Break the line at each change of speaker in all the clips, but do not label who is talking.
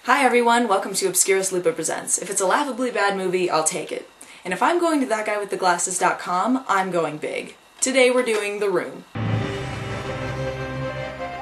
Hi everyone, welcome to Obscurus Lupa Presents. If it's a laughably bad movie, I'll take it. And if I'm going to thatguywiththeglasses.com, I'm going big. Today we're doing The Room.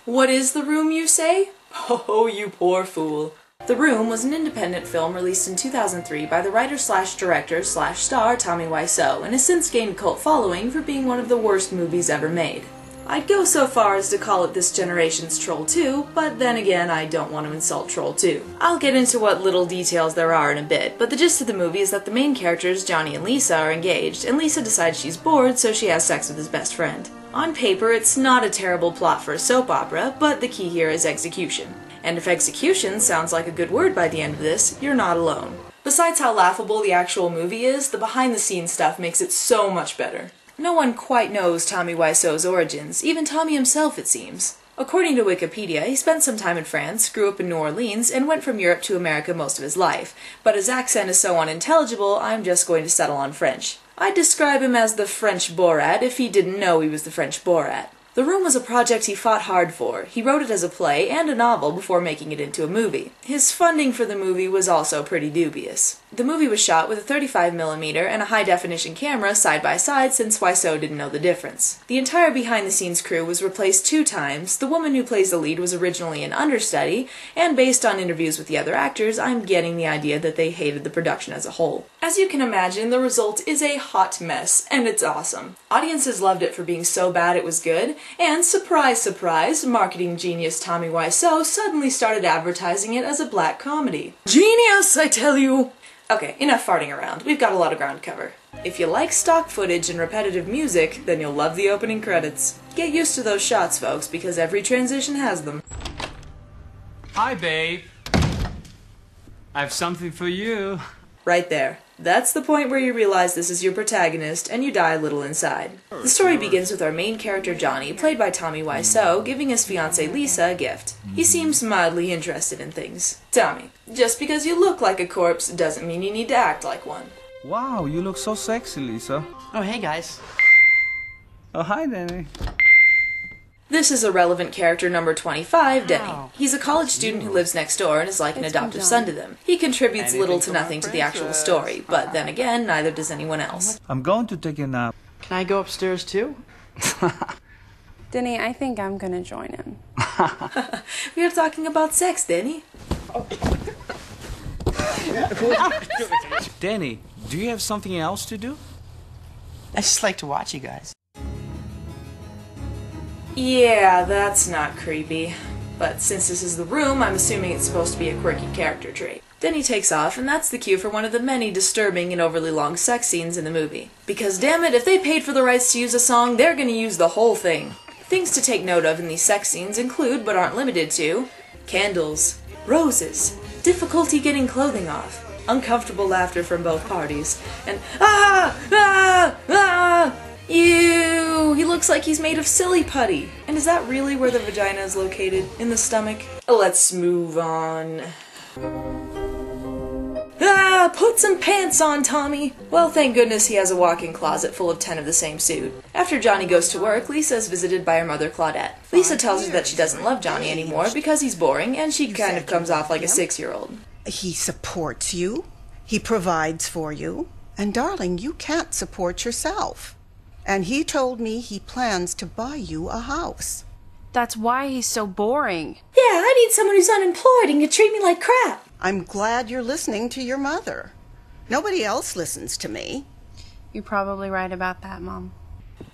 What is The Room, you say? Oh, you poor fool. The Room was an independent film released in 2003 by the writer-slash-director-slash-star Tommy Wiseau and has since gained a cult following for being one of the worst movies ever made. I'd go so far as to call it this generation's Troll 2, but then again, I don't want to insult Troll 2. I'll get into what little details there are in a bit, but the gist of the movie is that the main characters, Johnny and Lisa, are engaged, and Lisa decides she's bored, so she has sex with his best friend. On paper, it's not a terrible plot for a soap opera, but the key here is execution. And if execution sounds like a good word by the end of this, you're not alone. Besides how laughable the actual movie is, the behind-the-scenes stuff makes it so much better. No one quite knows Tommy Wiseau's origins, even Tommy himself it seems. According to Wikipedia, he spent some time in France, grew up in New Orleans, and went from Europe to America most of his life. But his accent is so unintelligible, I'm just going to settle on French. I'd describe him as the French Borat if he didn't know he was the French Borat. The Room was a project he fought hard for. He wrote it as a play and a novel before making it into a movie. His funding for the movie was also pretty dubious. The movie was shot with a 35mm and a high-definition camera side by side since Wiseau didn't know the difference. The entire behind-the-scenes crew was replaced 2 times, the woman who plays the lead was originally an understudy, and based on interviews with the other actors, I'm getting the idea that they hated the production as a whole. As you can imagine, the result is a hot mess, and it's awesome. Audiences loved it for being so bad it was good, and surprise, surprise, marketing genius Tommy Wiseau suddenly started advertising it as a black comedy. Genius, I tell you! Okay, enough farting around. We've got a lot of ground to cover. If you like stock footage and repetitive music, then you'll love the opening credits. Get used to those shots, folks, because every transition has them.
Hi, babe. I have something for you.
Right there. That's the point where you realize this is your protagonist, and you die a little inside. The story begins with our main character Johnny, played by Tommy Wiseau, giving his fiancée Lisa a gift. He seems mildly interested in things. Tommy, just because you look like a corpse doesn't mean you need to act like one.
Wow, you look so sexy, Lisa.
Oh, hey guys.
Oh, hi, Danny.
This is a relevant character number 25, Denny. He's a college student who lives next door and is like an adoptive son to them. He contributes little to nothing to the actual story, but then again, neither does anyone else.
I'm going to take a nap.
Can I go upstairs too?
Danny, I think I'm gonna join him.
We are talking about sex, Denny.
Danny, do you have something else to do?
I just like to watch you guys.
Yeah, that's not creepy. But since this is The Room, I'm assuming it's supposed to be a quirky character trait. Denny takes off, and that's the cue for one of the many disturbing and overly long sex scenes in the movie. Because damn it, if they paid for the rights to use a song, they're gonna use the whole thing. Things to take note of in these sex scenes include, but aren't limited to, candles, roses, difficulty getting clothing off, uncomfortable laughter from both parties, and ew! He looks like he's made of silly putty. And is that really where the vagina is located? In the stomach? Let's move on. Put some pants on, Tommy! Well, thank goodness he has a walk-in closet full of 10 of the same suit. After Johnny goes to work, Lisa is visited by her mother, Claudette. Lisa tells her that she doesn't love Johnny anymore because he's boring, and she kind of comes off like a 6-year-old.
He supports you. He provides for you. And darling, you can't support yourself. And he told me he plans to buy you a house.
That's why he's so boring.
Yeah, I need someone who's unemployed and can treat me like crap.
I'm glad you're listening to your mother. Nobody else listens to me.
You're probably right about that, Mom.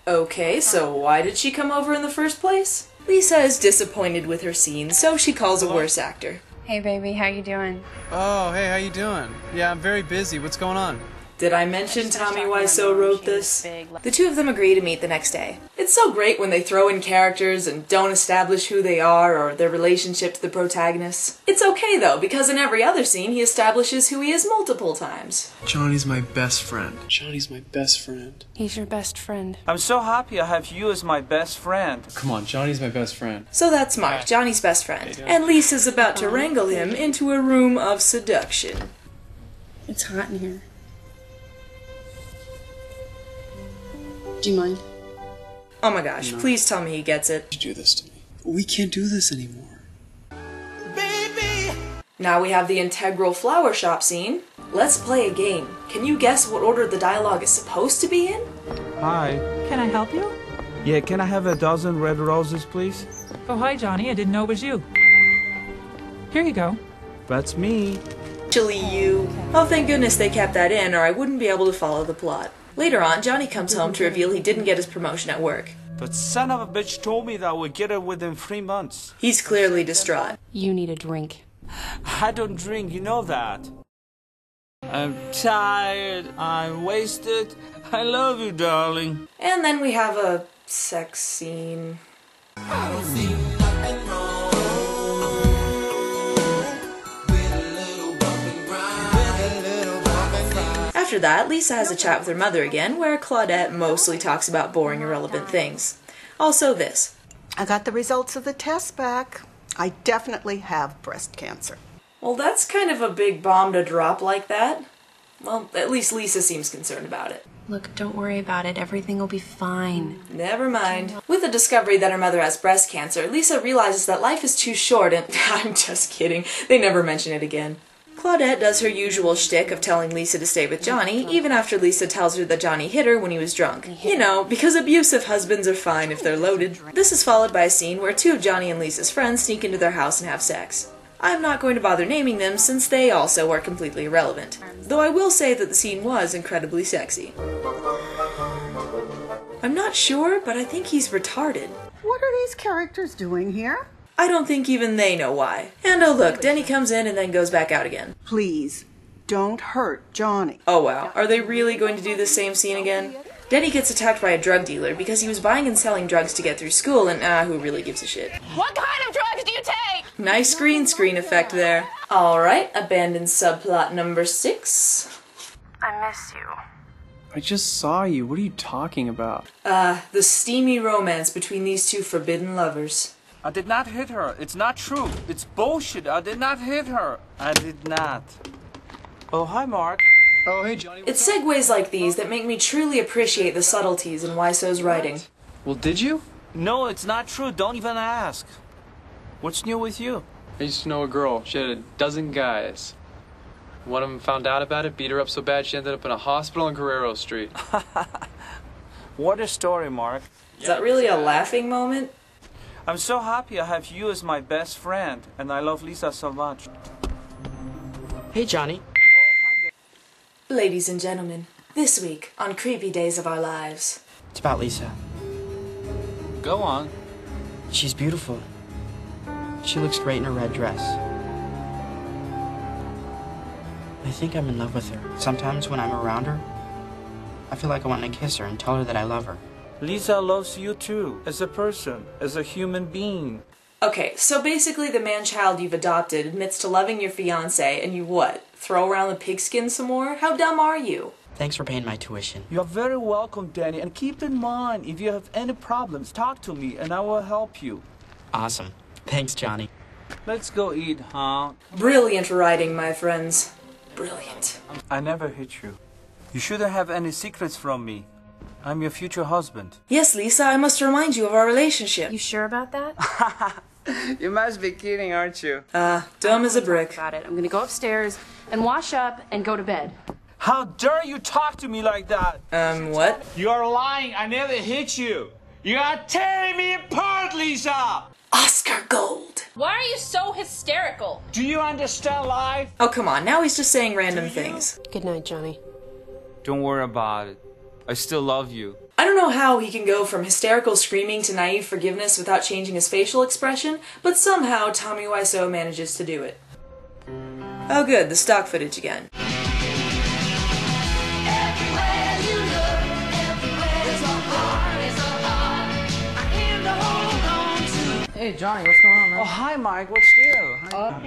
Okay, so why did she come over in the first place? Lisa is disappointed with her scene, so she calls a worse actor.
Hey, baby, how you doing?
Oh, hey, how you doing? Yeah, I'm very busy. What's going on?
Did I mention Tommy Wiseau wrote this? The two of them agree to meet the next day. It's so great when they throw in characters and don't establish who they are or their relationship to the protagonists. It's okay though, because in every other scene he establishes who he is multiple times.
Johnny's my best friend. Johnny's my best friend.
He's your best friend.
I'm so happy I have you as my best friend.
Come on, Johnny's my best friend.
So that's Mark, Johnny's best friend. And Lisa's about to wrangle him into a room of seduction.
It's hot in here. Do you mind?
Oh my gosh, please tell me he gets it.
You do this to me. We can't do this anymore.
Now we have the integral flower shop scene. Let's play a game. Can you guess what order the dialogue is supposed to be in?
Hi.
Can I help you?
Yeah, can I have a dozen red roses, please?
Oh, hi, Johnny. I didn't know it was you. Here you go.
That's me.
Actually, you. Oh, thank goodness they kept that in, or I wouldn't be able to follow the plot. Later on, Johnny comes home to reveal he didn't get his promotion at work.
That son of a bitch told me that I would get it within 3 months.
He's clearly distraught.
You need a drink.
I don't drink, you know that. I'm tired, I'm wasted. I love you, darling.
And then we have a sex scene. After that, Lisa has a chat with her mother again, where Claudette mostly talks about boring, irrelevant things. Also this.
I got the results of the test back. I definitely have breast cancer.
Well, that's kind of a big bomb to drop like that. Well, at least Lisa seems concerned about it.
Look, don't worry about it. Everything will be fine.
Never mind. With the discovery that her mother has breast cancer, Lisa realizes that life is too short and... I'm just kidding. They never mention it again. Claudette does her usual shtick of telling Lisa to stay with Johnny, even after Lisa tells her that Johnny hit her when he was drunk. You know, because abusive husbands are fine if they're loaded. This is followed by a scene where two of Johnny and Lisa's friends sneak into their house and have sex. I'm not going to bother naming them since they also are completely irrelevant. Though I will say that the scene was incredibly sexy. I'm not sure, but I think he's retarded.
What are these characters doing here?
I don't think even they know why. And oh look, Denny comes in and then goes back out again.
Please, don't hurt Johnny.
Oh wow, are they really going to do the same scene again? Denny gets attacked by a drug dealer because he was buying and selling drugs to get through school, and who really gives a shit?
What kind of drugs do you take?
Nice green screen effect there. Alright, abandoned subplot number 6.
I miss you.
I just saw you. What are you talking about?
The steamy romance between these two forbidden lovers.
I did not hit her. It's not true. It's bullshit. I did not hit her. I did not. Oh, hi, Mark.
Oh, hey, Johnny.
It's segues like these that make me truly appreciate the subtleties in Wiseau's writing.
Well, did you?
No, it's not true. Don't even ask. What's new with you?
I used to know a girl. She had a dozen guys. One of them found out about it, beat her up so bad she ended up in a hospital on Guerrero Street.
What a story, Mark.
Is that really a laughing moment?
I'm so happy I have you as my best friend, and I love Lisa so much.
Hey, Johnny.
Ladies and gentlemen, this week on Creepy Days of Our Lives.
It's about Lisa.
Go on.
She's beautiful. She looks great in a red dress. I think I'm in love with her. Sometimes when I'm around her, I feel like I want to kiss her and tell her that I love her.
Lisa loves you too, as a person, as a human being.
Okay, so basically the man-child you've adopted admits to loving your fiancé, and you what? Throw around the pigskin some more? How dumb are you?
Thanks for paying my tuition.
You are very welcome, Danny, and keep in mind, if you have any problems, talk to me and I will help you.
Awesome. Thanks, Johnny.
Let's go eat, huh?
Brilliant writing, my friends. Brilliant.
I never hit you. You shouldn't have any secrets from me. I'm your future husband.
Yes, Lisa, I must remind you of our relationship.
You sure about that?
You must be kidding, aren't you?
Dumb as a brick.
About it. I'm gonna go upstairs and wash up and go to bed.
How dare you talk to me like that?
What?
You are lying. I never hit you. You are tearing me apart, Lisa!
Oscar Gold.
Why are you so hysterical?
Do you understand life?
Oh, come on, now he's just saying random things.
Good night, Johnny.
Don't worry about it. I still love you.
I don't know how he can go from hysterical screaming to naive forgiveness without changing his facial expression, but somehow Tommy Wiseau manages to do it. Oh good, the stock footage again.
Hey, Johnny, what's going on, man?
Oh, hi, Mike. What's new?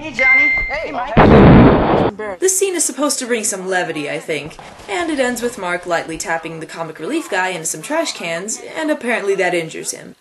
Hey, Johnny. Hey, Mike.
This scene is supposed to bring some levity, I think, and it ends with Mark lightly tapping the comic relief guy into some trash cans, and apparently that injures him.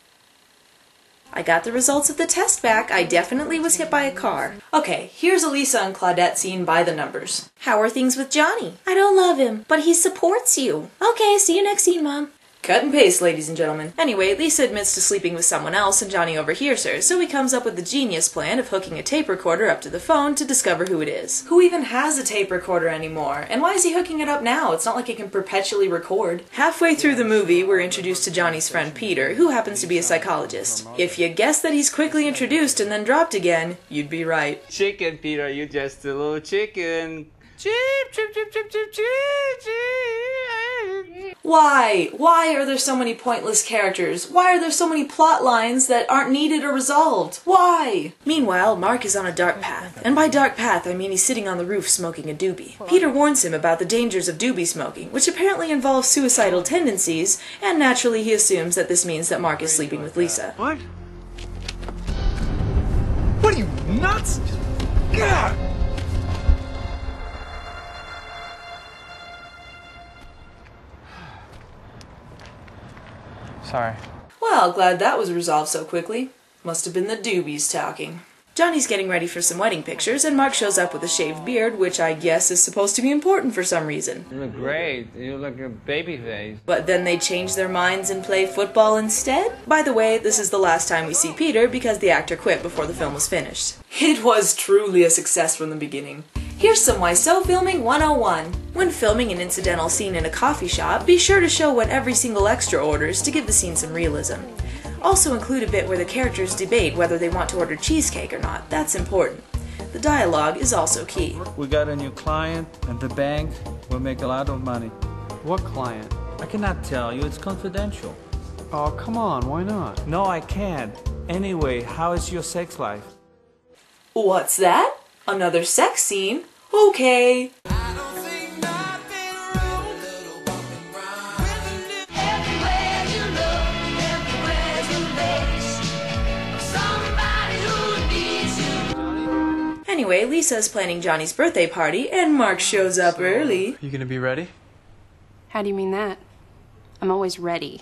I got the results of the test back. I definitely was hit by a car. Okay, here's a Lisa and Claudette scene by the numbers. How are things with Johnny? I don't love him, but he supports you. Okay, see you next scene, Mom. Cut and paste, ladies and gentlemen. Anyway, Lisa admits to sleeping with someone else and Johnny overhears her, so he comes up with the genius plan of hooking a tape recorder up to the phone to discover who it is. Who even has a tape recorder anymore? And why is he hooking it up now? It's not like it can perpetually record. Halfway through the movie, we're introduced to Johnny's friend Peter, who happens to be a psychologist. If you guessed that he's quickly introduced and then dropped again, you'd be right.
Chicken, Peter, you just a little chicken. Cheep, cheep, cheep, cheep, cheep, cheep, cheep.
Why? Why are there so many pointless characters? Why are there so many plot lines that aren't needed or resolved? Why? Meanwhile, Mark is on a dark path. And by dark path, I mean he's sitting on the roof smoking a doobie. Peter warns him about the dangers of doobie smoking, which apparently involves suicidal tendencies, and naturally he assumes that this means that Mark is sleeping with Lisa.
What? What are you, nuts? God!
Sorry.
Well, glad that was resolved so quickly. Must have been the doobies talking. Johnny's getting ready for some wedding pictures, and Mark shows up with a shaved beard, which I guess is supposed to be important for some reason.
You look great. You look like a baby face.
But then they change their minds and play football instead? By the way, this is the last time we see Peter because the actor quit before the film was finished. It was truly a success from the beginning. Here's some Why So Filming 101. When filming an incidental scene in a coffee shop, be sure to show what every single extra orders to give the scene some realism. Also include a bit where the characters debate whether they want to order cheesecake or not. That's important. The dialogue is also key.
We got a new client, and the bank will make a lot of money.
What client?
I cannot tell you, it's confidential.
Oh, come on, why not?
No, I can't. Anyway, how is your sex life?
What's that? Another sex scene? Okay. Anyway, Lisa's planning Johnny's birthday party, and Mark shows up early.
You gonna be ready?
How do you mean that? I'm always ready.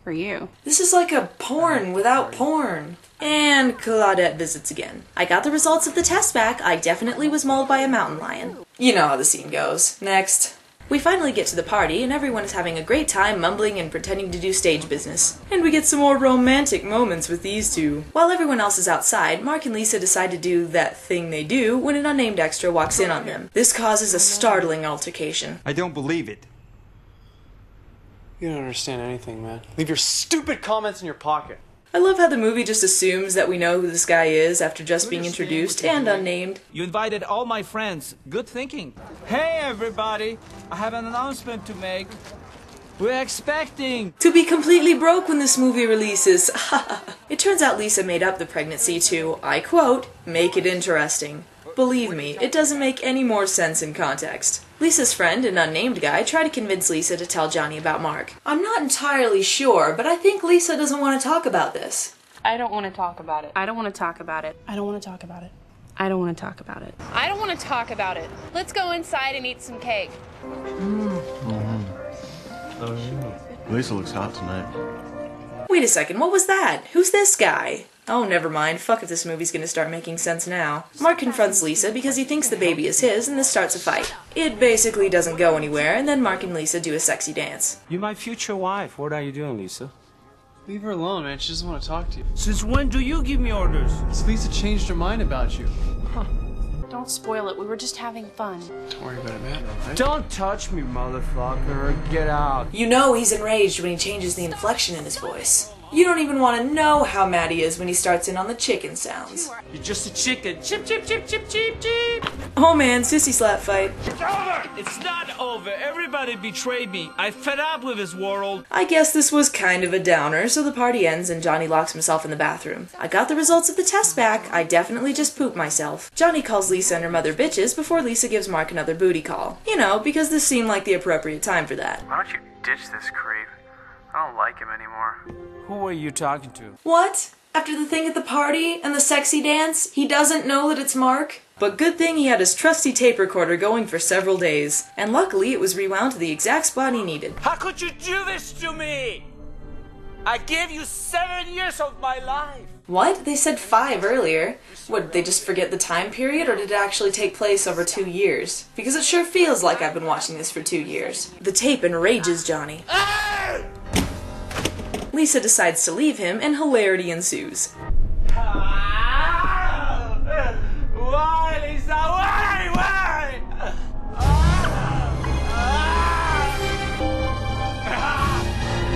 For you.
This is like a porn without porn. And Claudette visits again. I got the results of the test back. I definitely was mauled by a mountain lion. You know how the scene goes. Next. We finally get to the party, and everyone is having a great time mumbling and pretending to do stage business. And we get some more romantic moments with these two. While everyone else is outside, Mark and Lisa decide to do that thing they do when an unnamed extra walks in on them. This causes a startling altercation.
I don't believe it.
You don't understand anything, man. Leave your stupid comments in your pocket.
I love how the movie just assumes that we know who this guy is after just being introduced and unnamed.
You invited all my friends. Good thinking. Hey, everybody. I have an announcement to make. We're expecting
to be completely broke when this movie releases. It turns out Lisa made up the pregnancy to, I quote, make it interesting. Believe me, it doesn't make any more sense in context. Lisa's friend, an unnamed guy, tried to convince Lisa to tell Johnny about Mark. I'm not entirely sure, but I think Lisa doesn't want to talk about this.
I don't want to talk about it. I don't want to talk about it. I don't want to talk about it. I don't want to talk about it.
I don't want to talk about it. Let's go inside and eat some cake.
Lisa looks hot tonight.
Wait a second, what was that? Who's this guy? Oh, never mind. Fuck if this movie's gonna start making sense now. Mark confronts Lisa because he thinks the baby is his, and this starts a fight. It basically doesn't go anywhere, and then Mark and Lisa do a sexy dance.
You're my future wife. What are you doing, Lisa?
Leave her alone, man. She doesn't want to talk to you.
Since when do you give me orders?
Because Lisa changed her mind about you.
Huh. Don't spoil it. We were just having fun.
Don't worry about it, man. Right?
Don't touch me, motherfucker. Get out.
You know he's enraged when he changes the inflection in his voice. You don't even want to know how mad he is when he starts in on the chicken sounds.
You're just a chicken. Chip, chip, chip, chip, chip, chip.
Oh man, sissy slap fight.
It's over! It's not over. Everybody betrayed me. I fed up with this world.
I guess this was kind of a downer, so the party ends and Johnny locks himself in the bathroom. I got the results of the test back. I definitely just pooped myself. Johnny calls Lisa and her mother bitches before Lisa gives Mark another booty call. You know, because this seemed like the appropriate time for that.
Why don't you ditch this creep? I don't like him anymore.
Who are you talking to?
What? After the thing at the party and the sexy dance, he doesn't know that it's Mark? But good thing he had his trusty tape recorder going for several days. And luckily it was rewound to the exact spot he needed.
How could you do this to me? I gave you 7 years of my life.
What? They said 5 earlier. What, did they just forget the time period, or did it actually take place over 2 years? Because it sure feels like I've been watching this for 2 years. The tape enrages Johnny. Lisa decides to leave him, and hilarity ensues.
Why, Lisa? Why? Why?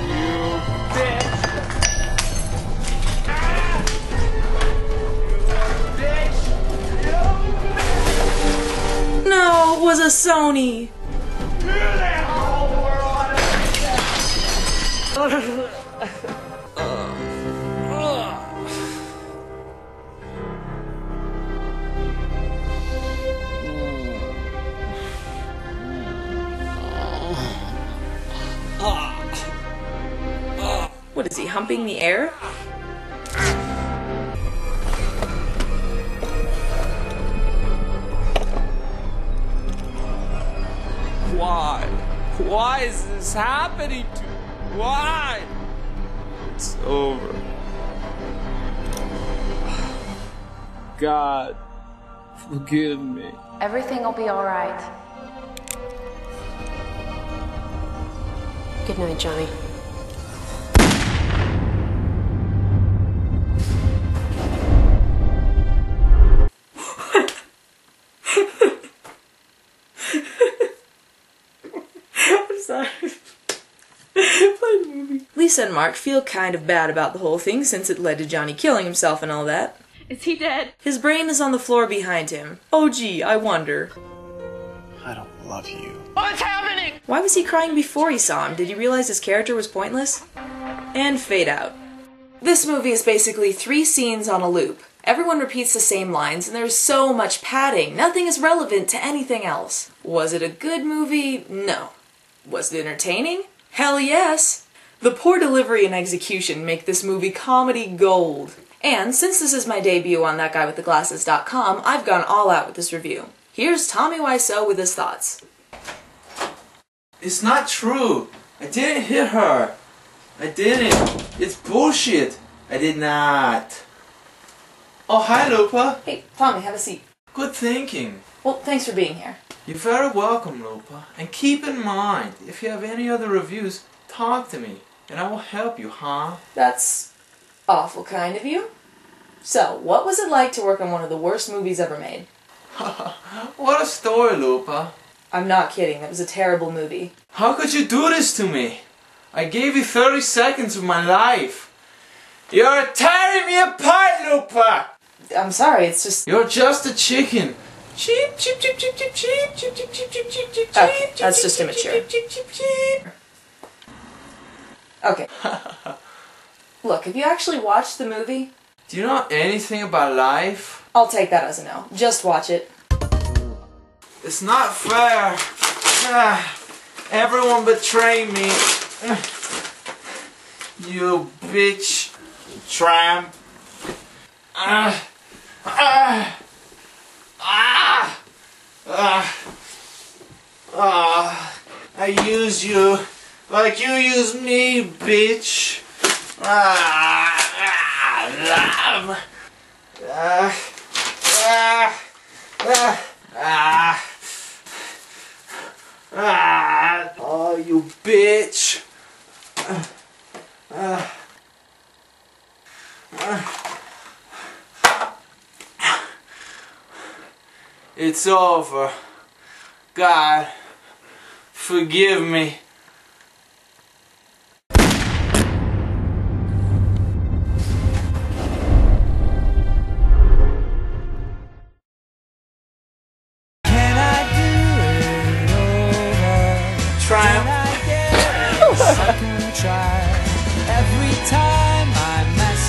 You bitch!
No, it was a Sony! What is he, humping the air?
Why? Why is this happening to me? Why? It's over. God, forgive me.
Everything will be all right. Good night, Johnny.
I'm sorry. Lisa and Mark feel kind of bad about the whole thing since it led to Johnny killing himself and all that.
Is he dead?
His brain is on the floor behind him. Oh gee, I wonder.
I don't love you.
What's happening?
Why was he crying before he saw him? Did he realize his character was pointless? And fade out. This movie is basically 3 scenes on a loop. Everyone repeats the same lines, and there's so much padding. Nothing is relevant to anything else. Was it a good movie? No. Was it entertaining? Hell yes! The poor delivery and execution make this movie comedy gold. And since this is my debut on ThatGuyWithTheGlasses.com, I've gone all out with this review. Here's Tommy Wiseau with his thoughts.
It's not true. I didn't hit her. I didn't. It's bullshit. I did not. Oh, hi, Lupa.
Hey, Tommy, have a seat.
Good thinking.
Well, thanks for being here.
You're very welcome, Lupa. And keep in mind, if you have any other reviews, talk to me, and I will help you, huh?
That's awful kind of you. So, what was it like to work on one of the worst movies ever made?
What a story, Lupa.
I'm not kidding, that was a terrible movie.
How could you do this to me? I gave you 30 seconds of my life. You're tearing me apart, Lupa!
I'm sorry, it's just...
You're just a chicken. Cheep, cheep, cheep, cheep, cheep, cheep, cheep, cheep, cheep, cheep, cheep, cheep,
Okay, that's just immature. Okay. Look, have you actually watched the movie?
Do you know anything about life?
I'll take that as a no. Just watch it.
It's not fair. Everyone betrayed me. You bitch. Tramp. I used you like you used me, bitch. Oh, you bitch. It's over. God, forgive me.